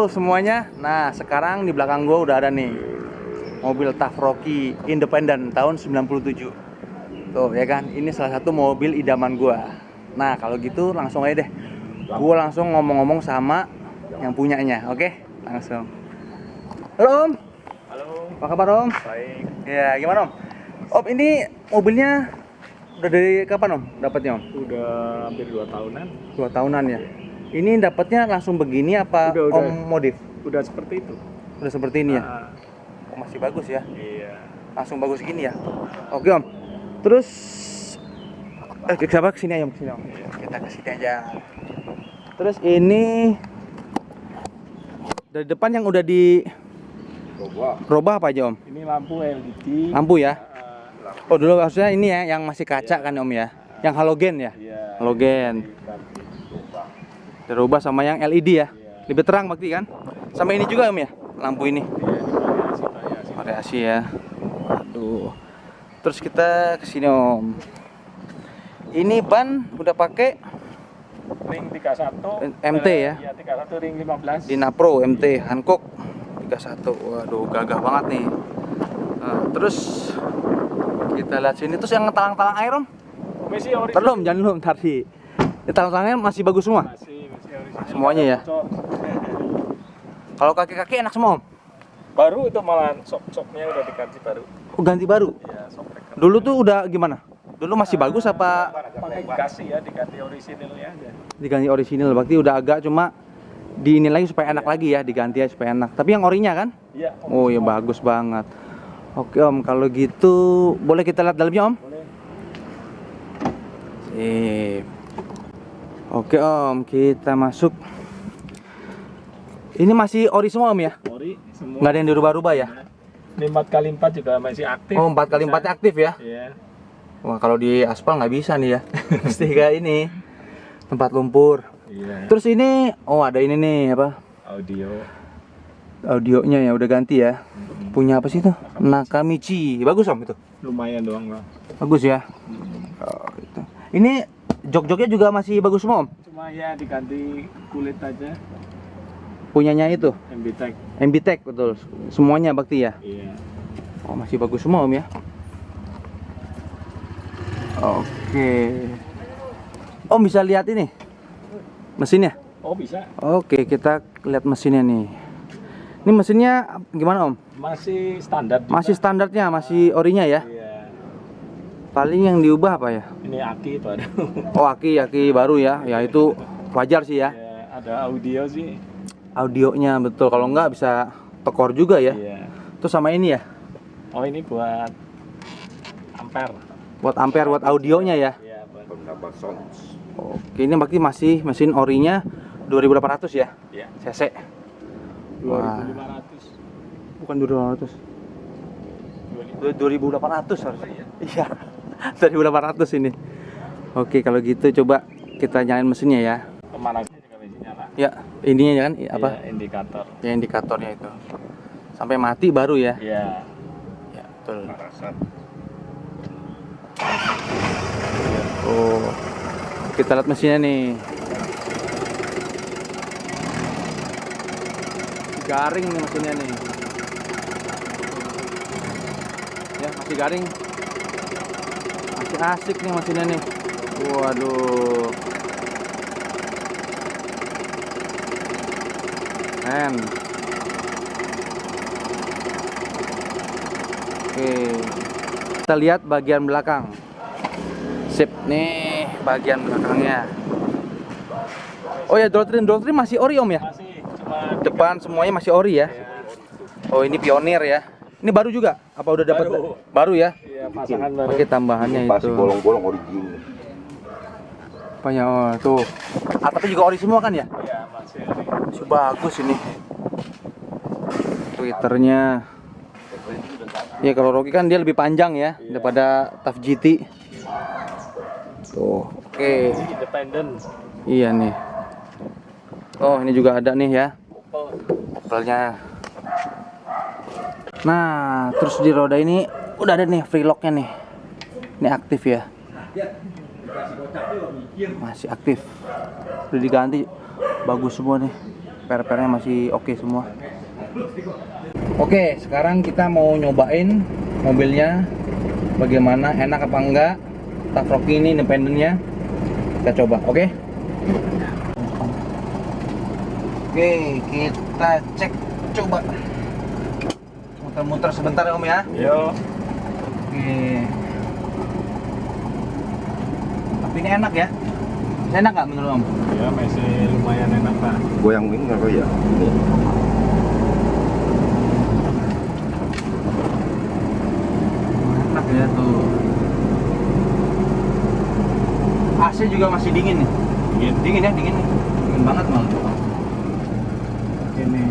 Halo semuanya. Nah, sekarang di belakang gue udah ada nih mobil Tough Rocky Independent tahun 97. Tuh ya kan, ini salah satu mobil idaman gue. Nah, kalau gitu langsung aja deh. Gue langsung ngomong-ngomong sama yang punyanya, oke? Langsung. Halo Om. Halo. Apa kabar Om? Baik. Ya, gimana Om? Om, ini mobilnya udah dari kapan Om dapatnya Om? Udah hampir 2 tahunan. 2 tahunan ya. Ini dapatnya langsung begini apa Udah. Om modif? Udah seperti itu. Udah seperti ini ya? Ah, Oh, masih bagus ya? iya. Langsung bagus gini ya? Oke Om. Terus sabar kesini aja Om, kesini Om. Kita kesini aja. Terus ini dari depan yang udah di robah apa aja Om? Ini lampu LED. Lampu ya? Ah, Oh dulu maksudnya ini ya yang masih kaca kan Om ya? Yang halogen ya? iya. Halogen. Dirubah sama yang LED ya? Iya. Lebih terang berarti kan? Sama ini juga Om ya? Lampu ini. Variasi. Variasi ya. Aduh. Terus kita kesini Om. Ini ban udah pakai Ring 31. MT ya? Iya, 31 ring 15. Dina Pro MT Hankook 31. Waduh, gagah banget nih. Nah, terus kita lihat sini terus yang talang-talang air Om. Masih original. Belum, jangan dulu tadi. Ini talang-talangnya masih bagus semua. Masih original. Semuanya ya? Cocok. Kalau kaki-kaki enak semua Om. Baru itu malah sok-soknya udah diganti baru. Oh, ganti baru. Iya, sok mereka. Dulu tuh udah gimana? Dulu masih bagus apa Pakai dikasih ya, diganti orisinilnya aja. diganti orisinil? Berarti udah agak cuma di ini lagi supaya enak lagi ya, diganti ya supaya enak. Tapi yang orinya kan? Iya. Oh ya bagus banget. Oke Om, kalau gitu boleh kita lihat dalamnya Om? Boleh. Sip. Oke Om, kita masuk. Ini masih ori semua Om ya? Ori semua. Nggak ada yang dirubah-rubah ya? Ini 4x4 juga masih aktif. Oh 4x4 Bisa. aktif ya? Iya. Wah kalau di aspal nggak bisa nih ya. Mesti kayak ini tempat lumpur. Iya. Terus ini, oh ada ini nih apa? Audio. Audionya ya udah ganti ya. Punya apa sih itu? Nakamichi. Bagus Om itu. Lumayan doang lah. Bagus ya. Oh, itu. Ini jok-joknya juga masih bagus semua Om. Cuma ya diganti kulit aja. Punyanya itu MBTEC. MBTEC betul. Semuanya bakti ya. Iya. Oh masih bagus semua Om ya. Oke. Om bisa lihat ini mesinnya. Oh bisa. Oke kita lihat mesinnya nih. Ini mesinnya gimana Om? Masih standar. Juga. Masih standarnya, masih orinya ya. Iya. Paling yang diubah apa ya? Ini aki baru. Oh aki baru ya. Ya itu wajar sih ya. Ya, ada audio sih. Audionya betul. Kalau nggak bisa tekor juga ya. Iya. Terus sama ini ya. Oh ini buat ampere. Buat ampere, buat audionya ya. Iya buat. Oke ini berarti masih mesin orinya 2800 ya. Iya. cc. Wah. 2500. Bukan 2800. 2800 harusnya. Iya. 2800 ini. Oke, kalau gitu coba kita nyalain mesinnya ya. Kemana aja juga bisa nyala. Ya, ininya kan apa? Iya, indikator. Ya indikatornya itu. Sampai mati baru ya. Iya. Ya, betul. Oh. Kita lihat mesinnya nih. Garing nih mesinnya nih. Ya, masih garing. Masih asik nih mesinnya nih. Waduh. Keren. Oke. Kita lihat bagian belakang. Sip nih bagian belakangnya. Oh ya, door trim masih ori Om ya? Masih cuma Depan semuanya masih ori ya? Oh ini pionir ya? Ini baru juga? Apa udah dapat? Baru ya? iya, pasangan baru. Pakai tambahannya itu. Masih bolong-bolong original. Apanya? Oh, tuh. Atapnya juga ori semua kan ya? Iya, masih. Masih bagus ini. Twitternya. Ya kalau Rocky kan dia lebih panjang ya daripada Tough GT. Tuh, oke. Independent. Iya nih. Oh ini juga ada nih ya. Opel. Opelnya. Nah, terus di roda ini udah ada nih free lock-nya nih. Ini aktif ya. Masih aktif. Udah diganti. Bagus semua nih. Per-pernya masih oke semua. Oke, sekarang kita mau nyobain mobilnya bagaimana, enak apa enggak. Tafroki ini independennya kita coba, oke? Oke, kita cek coba. Muter-muter sebentar ya Om ya. Yo. Oke. Tapi ini enak ya? Enak nggak menurut Om? Ya masih lumayan enak Pak. Goyang ini nggak ya? Ini. Enak ya tuh. AC juga masih dingin nih. Dingin ya, dingin nih. Dingin banget malah. Ini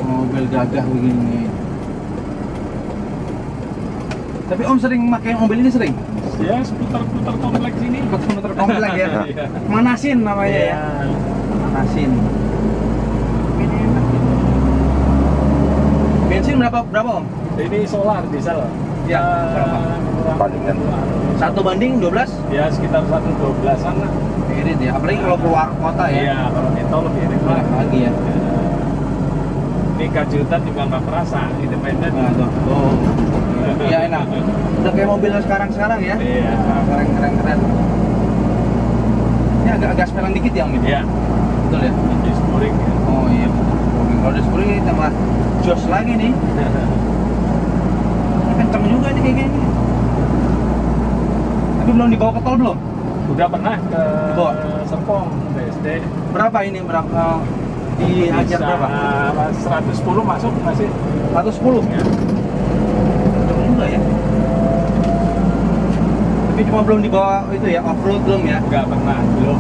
mobil gagah begini. Tapi Om sering pakai mobil ini sering? Ya seputar-putar kompleks ini. Muter-muter komplek ya. Iya. Manasin namanya ya. Iya. Manasin. Ini enak. Bensin berapa Om? Ini solar diesel. Ya, berapa? Bandingan. 1:12? Ya sekitar 1/12an lah. Irit ya, apalagi kalau keluar kota ya. Iya, kalau itu lebih irit lah. Enak lagi ya. Ini kajutan juga nggak kerasa, independen. Nah, tuh. Oh. Iya enak. Udah kayak mobil sekarang ya. Iya. Keren. Ini agak sepelan dikit ya Om ini? Iya. Betul ya? Ini spuring ya. Oh iya. Kalau di sepuluh ini tambah jos lagi nih. Ini kenceng juga nih kayak gini. Tapi belum dibawa ke tol belum? Udah pernah ke Dibawa? Serpong, BSD. Berapa ini? Dihajar Bisa berapa? 110 masuk masih. 110? Ya. Kenceng juga ya. Tapi cuma belum dibawa itu ya, off-road belum ya? Nggak pernah, belum.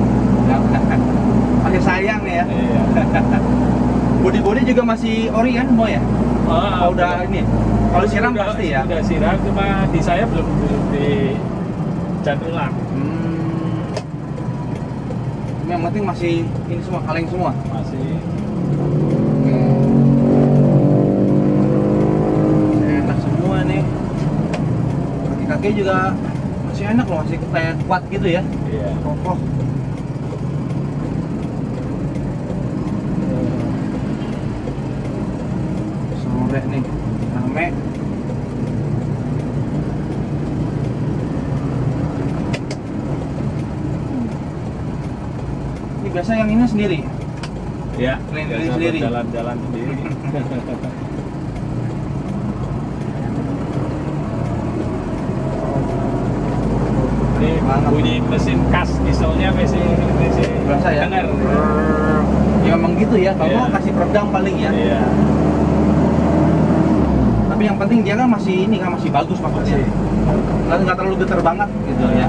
Masih sayang nih ya. Iya. Bodi-bodi juga masih ori kan semua ya? Oh, Udah ini. Kalau siram pasti ya. Udah siram, cuma di saya belum di cat ulang. Ini yang penting masih ini semua kaleng semua. Masih. Enak semua nih. Kaki-kaki juga masih enak loh, masih kayak kuat gitu ya. Iya. Kokoh. Sore nih, rame. Ini biasa yang ini sendiri. Iya. Keliling biasa sendiri. Jalan-jalan sendiri. Ini Mantap. bunyi mesin kas dieselnya masih Berasa ya? dengar. Ya memang gitu ya, kalau Iya. mau kasih peredam paling ya. Iya. Tapi yang penting dia kan masih ini kan masih bagus maksudnya. Nggak terlalu getar banget gitu ya.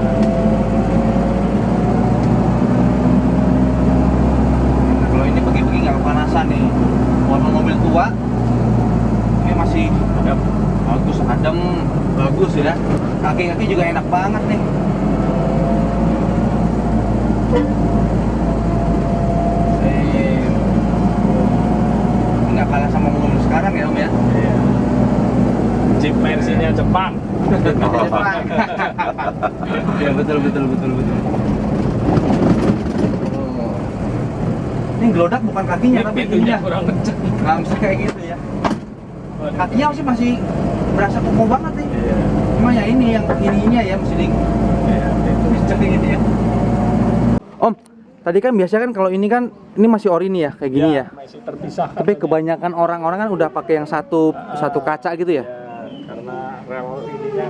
Nah, kalau ini pergi-pergi nggak kepanasan nih. Walaupun mobil tua, ini masih Ada bagus, adem, bagus ya. Kaki-kaki juga enak banget nih. Nggak kalah sama mobil sekarang ya Om ya. iya. Jeep Mercy-nya Jepang. Ya betul. Oh. Ini gelodak bukan kakinya tapi Pintunya ininya. kurang kencang. Nggak bisa kayak gitu ya. Kakinya masih berasa kokoh banget nih. Iya. Cuma ya ini yang ininya ya mesti di Iya. dicek gitu ya. Om, tadi kan biasa kan kalau ini kan ini masih ori nih ya kayak gini ya. Masih terpisah. Tapi kebanyakan orang-orang kan udah pakai yang satu kaca gitu ya. Karena rel ininya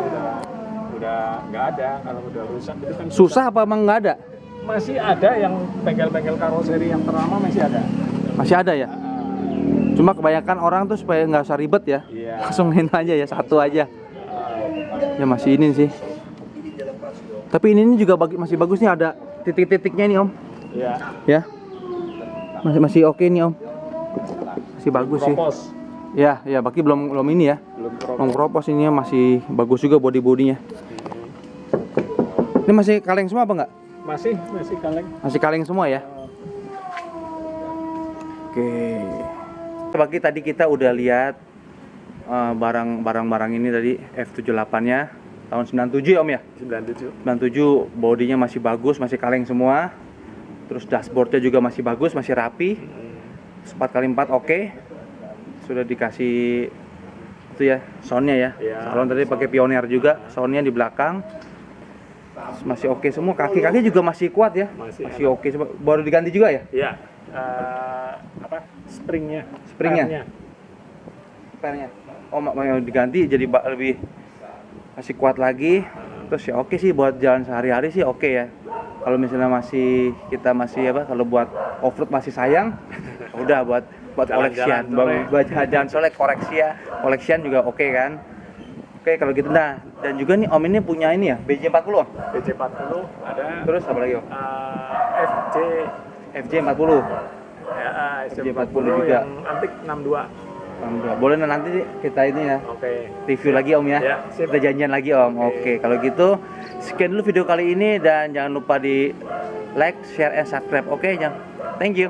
udah nggak ada, kalau udah rusak itu kan Susah apa emang nggak ada? masih ada yang bengkel-bengkel karoseri yang terlama masih ada. Masih ada ya. Cuma kebanyakan orang tuh supaya nggak usah ribet ya. Iya. Langsung ini aja ya, satu aja. Ya masih ini sih. Tapi ini juga masih bagus nih, ada titik-titiknya nih Om. Iya. Ya. Masih oke nih Om. Masih bagus sih. Kropos. Ya, Baki belum ini ya. Belum kropos. Long ini masih bagus juga body-bodinya. Ini masih kaleng semua apa enggak? Masih kaleng. Masih kaleng semua ya. Oke. Bagi tadi kita udah lihat barang-barang ini tadi F78-nya tahun 97 ya Om ya? 97. 97 bodinya masih bagus, masih kaleng semua. Terus dashboardnya juga masih bagus, masih rapi. 4x4 oke. Sudah dikasih itu ya, soundnya ya. Iya, Salon tadi pakai Pioneer juga, soundnya di belakang. Terus masih oke semua, kaki-kaki juga masih kuat ya. Masih Oke semua. Baru diganti juga ya? Iya. Apa? Springnya. Pernya. Oh, mau diganti jadi lebih masih kuat lagi. Terus ya oke sih buat jalan sehari-hari sih oke ya. Kalau misalnya kita masih apa, kalau buat off-road masih sayang, udah buat koleksian, buat jalan sore koleksian juga oke kan. Oke kalau gitu, nah dan juga nih Om ini punya ini ya BJ40 Om. BJ40 ada. Terus apa lagi Om? FJ40. Ya, FJ40 FJ40 juga. yang antik 62. Boleh nanti kita ini ya Oke. review lagi Om ya. Ya, sip. Kita janjian lagi Om. Oke, kalau gitu sekian dulu video kali ini dan jangan lupa di like, share, and subscribe. Oke, thank you.